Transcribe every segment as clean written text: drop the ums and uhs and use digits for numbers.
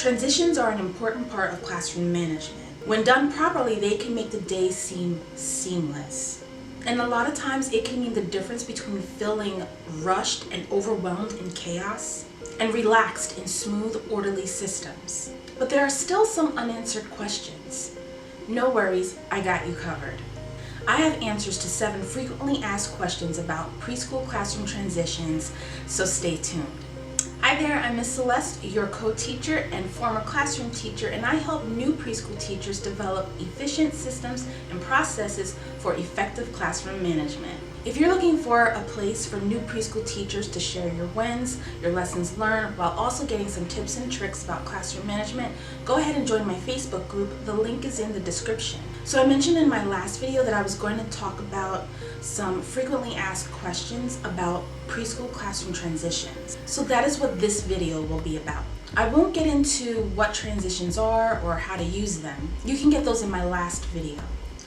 Transitions are an important part of classroom management. When done properly, they can make the day seem seamless. And a lot of times it can mean the difference between feeling rushed and overwhelmed in chaos and relaxed in smooth, orderly systems. But there are still some unanswered questions. No worries, I got you covered. I have answers to 7 frequently asked questions about preschool classroom transitions, so stay tuned. Hi there, I'm Miss Celeste, your co-teacher and former classroom teacher, and I help new preschool teachers develop efficient systems and processes for effective classroom management. If you're looking for a place for new preschool teachers to share your wins, your lessons learned, while also getting some tips and tricks about classroom management, go ahead and join my Facebook group. The link is in the description. So I mentioned in my last video that I was going to talk about some frequently asked questions about preschool classroom transitions. So that is what this video will be about. I won't get into what transitions are or how to use them. You can get those in my last video.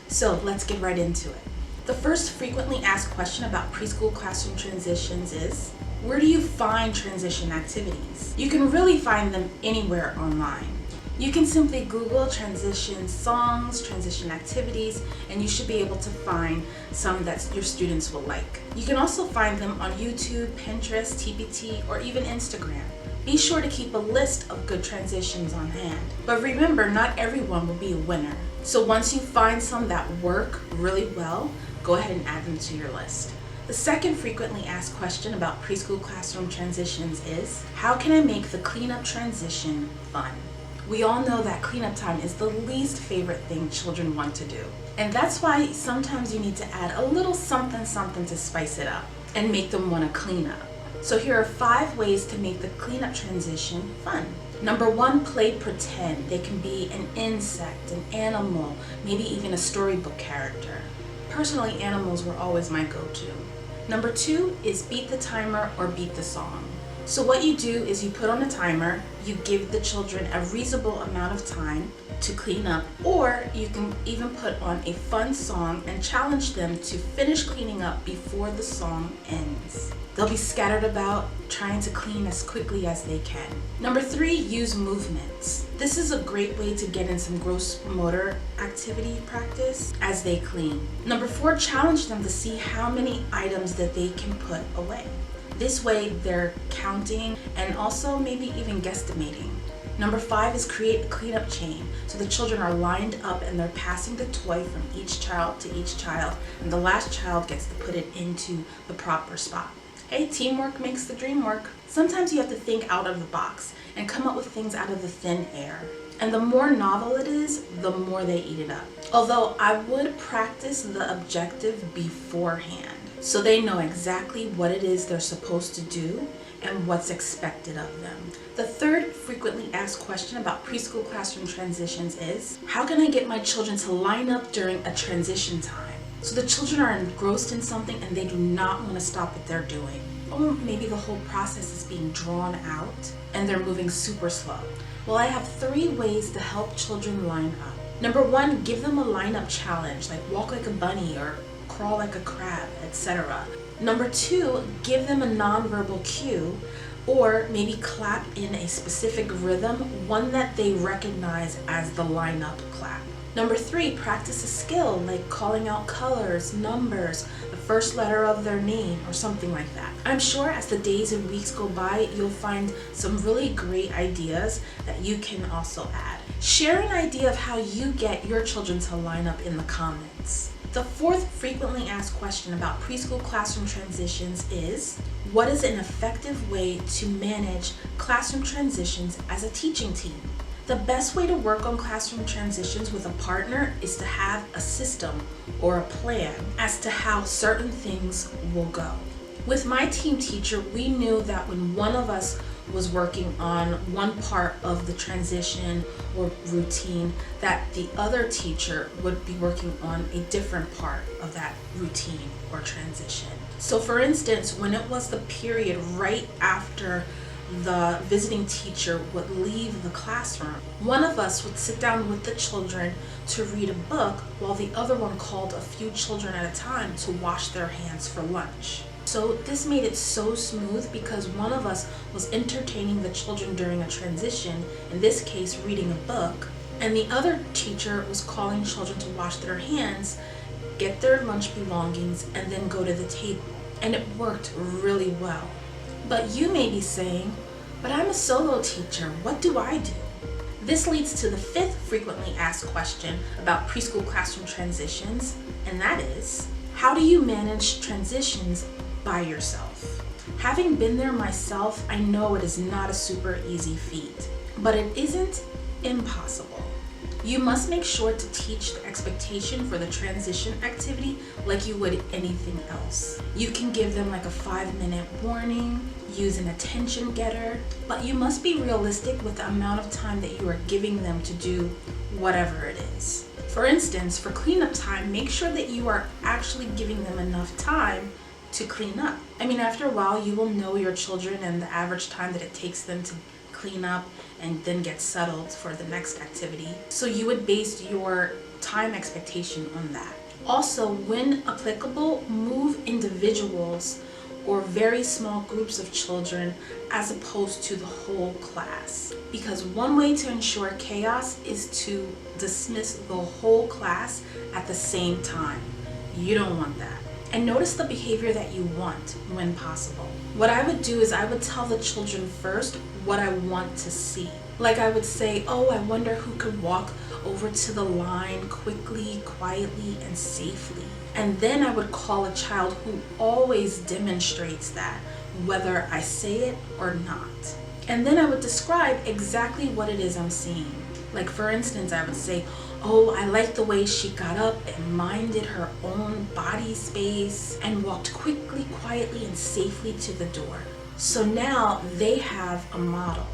So let's get right into it. The first frequently asked question about preschool classroom transitions is, where do you find transition activities? You can really find them anywhere online. You can simply Google transition songs, transition activities, and you should be able to find some that your students will like. You can also find them on YouTube, Pinterest, TPT, or even Instagram. Be sure to keep a list of good transitions on hand. But remember, not everyone will be a winner. So once you find some that work really well, go ahead and add them to your list. The second frequently asked question about preschool classroom transitions is, how can I make the cleanup transition fun? We all know that cleanup time is the least favorite thing children want to do. And that's why sometimes you need to add a little something to spice it up and make them want to clean up. So here are 5 ways to make the cleanup transition fun. Number 1, play pretend. They can be an insect, an animal, maybe even a storybook character. Personally, animals were always my go-to. Number 2 is beat the timer or beat the song. So what you do is you put on a timer, you give the children a reasonable amount of time to clean up, or you can even put on a fun song and challenge them to finish cleaning up before the song ends. They'll be scattered about, trying to clean as quickly as they can. Number 3, use movements. This is a great way to get in some gross motor activity practice as they clean. Number 4, challenge them to see how many items that they can put away. This way they're counting and also maybe even guesstimating. Number 5 is create a cleanup chain. So the children are lined up and they're passing the toy from each child to each child, and the last child gets to put it into the proper spot. Hey, teamwork makes the dream work. Sometimes you have to think out of the box and come up with things out of the thin air. And the more novel it is, the more they eat it up. Although I would practice the objective beforehand, so they know exactly what it is they're supposed to do and what's expected of them. The third frequently asked question about preschool classroom transitions is, how can I get my children to line up during a transition time? So the children are engrossed in something and they do not want to stop what they're doing. Or maybe the whole process is being drawn out and they're moving super slow. Well, I have 3 ways to help children line up. Number 1, give them a lineup challenge, like walk like a bunny or crawl like a crab, etc. Number 2, give them a nonverbal cue, or maybe clap in a specific rhythm, one that they recognize as the lineup clap. Number 3, practice a skill like calling out colors, numbers, the first letter of their name, or something like that. I'm sure as the days and weeks go by, you'll find some really great ideas that you can also add. Share an idea of how you get your children to line up in the comments. The 4th frequently asked question about preschool classroom transitions is, what is an effective way to manage classroom transitions as a teaching team? The best way to work on classroom transitions with a partner is to have a system or a plan as to how certain things will go. With my team teacher, we knew that when one of us was working on one part of the transition or routine, that the other teacher would be working on a different part of that routine or transition. So for instance, when it was the period right after the visiting teacher would leave the classroom, one of us would sit down with the children to read a book while the other one called a few children at a time to wash their hands for lunch. So this made it so smooth because one of us was entertaining the children during a transition, in this case reading a book, and the other teacher was calling children to wash their hands, get their lunch belongings, and then go to the table. And it worked really well. But you may be saying, but I'm a solo teacher, what do I do? This leads to the fifth frequently asked question about preschool classroom transitions, and that is, how do you manage transitions by yourself? Having been there myself, I know it is not a super easy feat, but it isn't impossible. You must make sure to teach the expectation for the transition activity like you would anything else. You can give them like a 5-minute warning, use an attention getter, but you must be realistic with the amount of time that you are giving them to do whatever it is. For instance, for cleanup time, make sure that you are actually giving them enough time to clean up. I mean, after a while, you will know your children and the average time that it takes them to clean up and then get settled for the next activity. So you would base your time expectation on that. Also, when applicable, move individuals or very small groups of children as opposed to the whole class. Because one way to ensure chaos is to dismiss the whole class at the same time. You don't want that. And notice the behavior that you want when possible. What I would do is I would tell the children first what I want to see. Like I would say, oh, I wonder who could walk over to the line quickly, quietly, and safely. And then I would call a child who always demonstrates that, whether I say it or not. And then I would describe exactly what it is I'm seeing. Like for instance, I would say, oh, I like the way she got up and minded her own body space and walked quickly, quietly, and safely to the door. So now they have a model.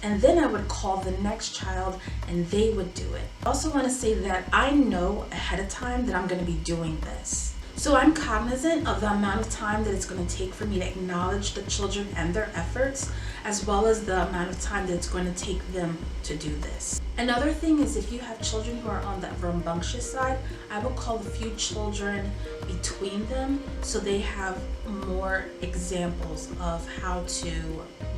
And then I would call the next child and they would do it. I also want to say that I know ahead of time that I'm going to be doing this. So I'm cognizant of the amount of time that it's going to take for me to acknowledge the children and their efforts, as well as the amount of time that it's going to take them to do this. Another thing is if you have children who are on the rambunctious side, I will call a few children between them so they have more examples of how to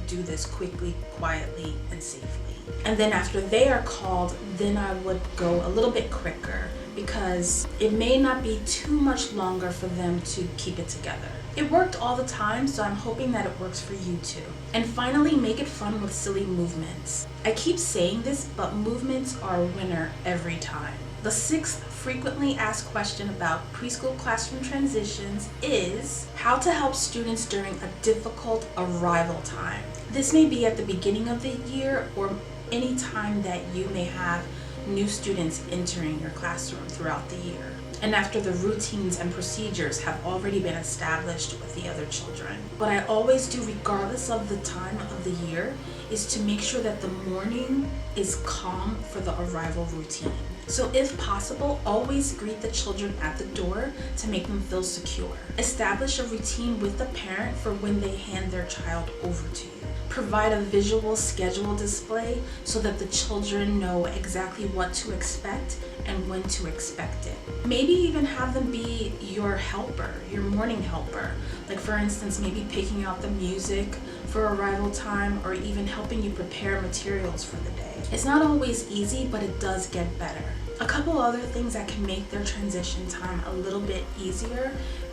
do this quickly, quietly, and safely. And then after they are called, then I would go a little bit quicker because it may not be too much longer for them to keep it together. It worked all the time, so I'm hoping that it works for you too. And finally, make it fun with silly movements. I keep saying this, but movements are a winner every time. The sixth frequently asked question about preschool classroom transitions is how to help students during a difficult arrival time. This may be at the beginning of the year or any time that you may have new students entering your classroom throughout the year, and after the routines and procedures have already been established with the other children. What I always do, regardless of the time of the year, is to make sure that the morning is calm for the arrival routine. So if possible, always greet the children at the door to make them feel secure. Establish a routine with the parent for when they hand their child over to you. Provide a visual schedule display so that the children know exactly what to expect and when to expect it. Maybe even have them be your helper, your morning helper. Like for instance, maybe picking out the music for arrival time or even helping you prepare materials for the day. It's not always easy, but it does get better. A couple other things that can make their transition time a little bit easier,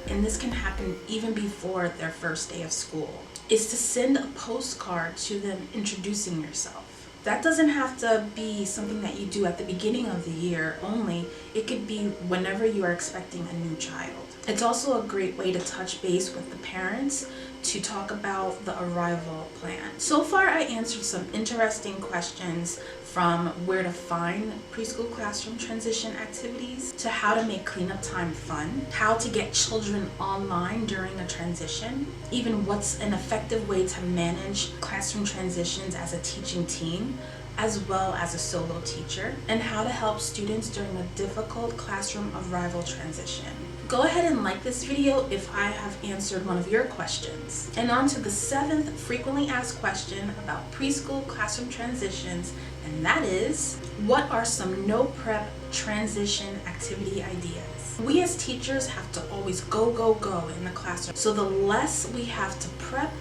and this can happen even before their first day of school, is to send a postcard to them introducing yourself. That doesn't have to be something that you do at the beginning of the year only. It could be whenever you are expecting a new child. It's also a great way to touch base with the parents to talk about the arrival plan. So far, I answered some interesting questions from where to find preschool classroom transition activities to how to make cleanup time fun, how to get children online during a transition, even what's an effective way to manage classroom transitions as a teaching team, as well as a solo teacher, and how to help students during a difficult classroom arrival transition. Go ahead and like this video if I have answered one of your questions. And on to the seventh frequently asked question about preschool classroom transitions, and that is, what are some no prep transition activity ideas? life. We as teachers have to always go, go, go in the classroom. So the less we have to prep,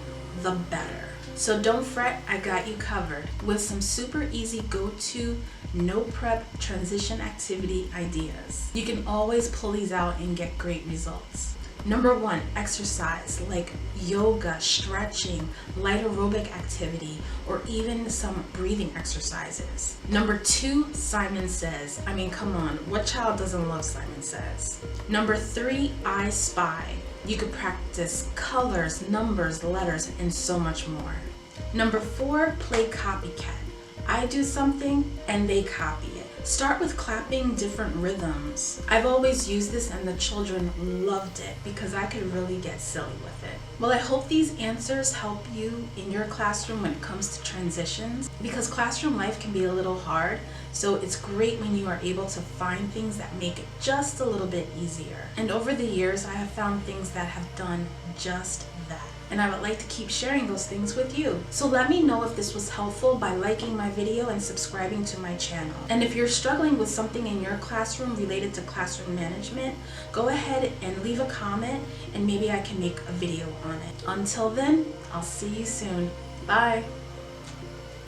the better. So don't fret, I got you covered with some super easy go-to, no prep transition activity ideas. You can always pull these out and get great results. Number 1, exercise like yoga, stretching, light aerobic activity, or even some breathing exercises. Number 2, Simon Says. I mean, come on, what child doesn't love Simon Says? Number 3, I Spy. You could practice colors, numbers, letters, and so much more. Number 4, play copycat. I do something and they copy it. Start with clapping different rhythms. I've always used this and the children loved it because I could really get silly with it. Well, I hope these answers help you in your classroom when it comes to transitions, because classroom life can be a little hard, so it's great when you are able to find things that make it just a little bit easier. And over the years, I have found things that have done just that. And I would like to keep sharing those things with you. So let me know if this was helpful by liking my video and subscribing to my channel. And if you're struggling with something in your classroom related to classroom management, go ahead and leave a comment and maybe I can make a video on it. Until then, I'll see you soon. Bye.